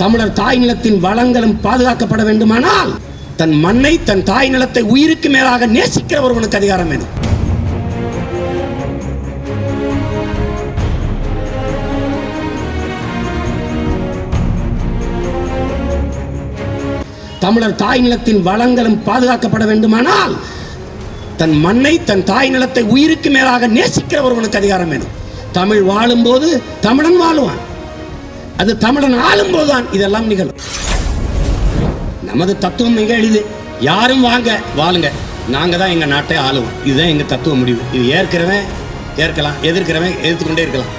தமிழர் தாய் நிலத்தின் வளங்களும் பாதுகாக்கப்பட வேண்டுமானால் தன் மண்ணை, தன் தாய் நிலத்தை உயிருக்கு மேலாக நேசிக்கிற ஒருவனுக்கு அதிகாரம் வேணும். தமிழர் தாய் நிலத்தின் வளங்களும் பாதுகாக்கப்பட வேண்டுமானால் தன் மண்ணை, தன் தாய் நிலத்தை உயிருக்கு மேலாக நேசிக்கிற ஒருவனுக்கு அதிகாரம் வேணும். தமிழ் வாழும்போது தமிழன் வாழுவான், அது தமிழன் ஆளும் போதுதான் இதெல்லாம் நிகழும். நமது தத்துவம் மிக எளிது. யாரும் வாங்க வாழுங்க, நாங்க தான் எங்க நாட்டை ஆளுவோம். இதுதான் எங்க தத்துவ முடிவு. இது ஏற்கிறவன் ஏற்கலாம், எதிர்க்கிறவன் எதிர்த்து கொண்டே இருக்கலாம்.